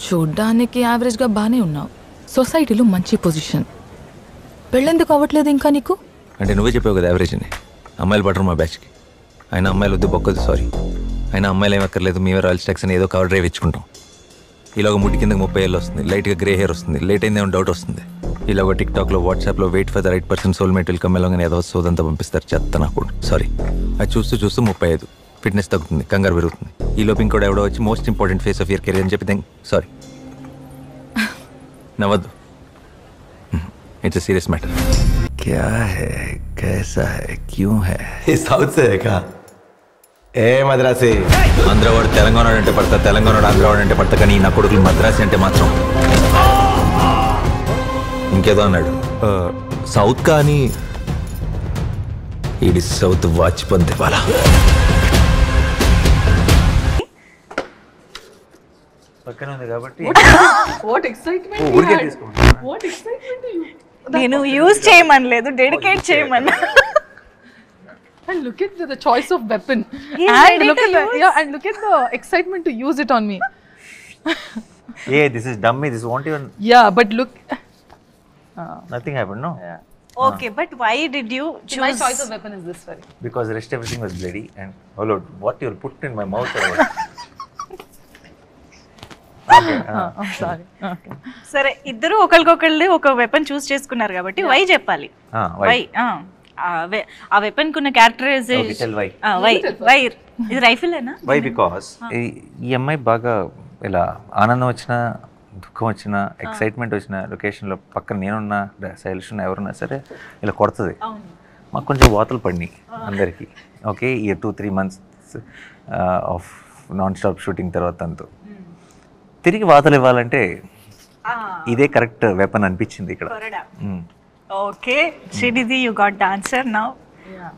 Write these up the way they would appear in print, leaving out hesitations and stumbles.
చూడ్డానికి యావరేజ్గా బాగానే ఉన్నావు, సొసైటీలో మంచి పొజిషన్, పెళ్ళెందుకు అవ్వట్లేదు ఇంకా నీకు? అంటే నువ్వే చెప్పావు కదా యావరేజ్ అని. అమ్మాయిలు పడరు మా బ్యాచ్కి. అయినా అమ్మాయిలు వద్దు బొక్కదు, సారీ. అయినా అమ్మాయిలు ఏమక్కర్లేదు, మేమే రాయల్ స్టాక్స్ అని ఏదో కవర్ డ్రైవ్ ఇచ్చుకుంటాం. ఇలాగ ముడ్డి కిందకి 30 ఏళ్ళు వస్తుంది, లైట్గా గ్రే హెయిర్ వస్తుంది, లేట్ అయిందేమో డౌట్ వస్తుంది. ఇలాగ టిక్టాక్లో వాట్సాప్లో wait for the right person soulmate welcome ఎలాగ ఏదో సోదంతా పంపిస్తారు, చెత్త నాకు. సారీ. అది చూస్తూ 35 ఫిట్నెస్ తగ్గుతుంది, కంగారు పెరుగుతుంది. ఈ లోపు ఇంకోటి ఎవడో వచ్చి most important phase of your career అని చెప్పి సారీ నవ్వద్దు, ఇట్స్ అ సీరియస్ మ్యాటర్. क्या है कैसा है क्यों है ये साउथ से है क्या? ఏ మద్రాసి ఆంధ్రవాడు తెలంగాణ అంటే పడతా, తెలంగాణ ఆంధ్రవాడు అంటే పడతా, కానీ నా కొడుకులు మద్రాసి అంటే మాత్రం ఇంకేదో అన్నాడు. సౌత్ కానీ ఇది సౌత్ వాచ్పన్ దివాలా. పక్కన ఉంది కాబట్టి నేను యూజ్ చేయమనలేదు, డెడికేట్ చేయమన్నా. And look at the choice of weapon. And look at the excitement to use it on me. Yeah, this is dummy. This won't even. Yeah, but look. Nothing happened, no? Yeah. Okay, but why did you choose? My choice of weapon is this very. Because the rest everything was bloody and oh Lord, what you'll put in my mouth or what? Okay. I'm sorry. Okay. సరే, ఇద్దరు ఒకరికొకళ్ళు ఒక weapon చూస్ చేసుకున్నారు కాబట్టి why చెప్పాలి. Why? ఆ weapon కున్న characterisation. Okay, tell why. Why ఇది రైఫిలేనా? Why? Because ఈ అమ్మాయి బాగా ఇలా ఆనందం వచ్చినా, దుఃఖం వచ్చినా, ఎక్సైట్మెంట్ వచ్చిన లొకేషన్లో పక్కన నేనున్నా, శైలుష్ ఉన్నా, ఎవరున్నా సరే ఇలా కొడుతుంది. మాకు కొంచెం వాతలు పడినాయి అందరికీ. ఓకే, ఈ 2-3 months of non stop shooting తర్వాత అంతా తిరిగి వాతలు ఇవ్వాలంటే ఇదే కరెక్ట్ వెపన్ అనిపించింది ఇక్కడ. Okay, Srinidhi, you got the answer now.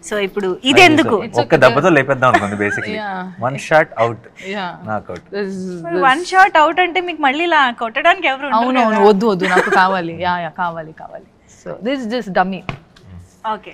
So ఇప్పుడు ఇది ఎందుకు ఒక్క దెబ్బతో లేపేద్దాం అనుకుంది బేసిక్లీ. వన్ షాట్ అవుట్, నాక్ అవుట్. వన్ షాట్ అవుట్ అంటే మీకు మళ్ళీ ఇలా కొట్టడానికి ఎవరు ఉండరు. అవును, వద్దు నాకు కావాలి. యా కావాలి. So this just dummy. Okay.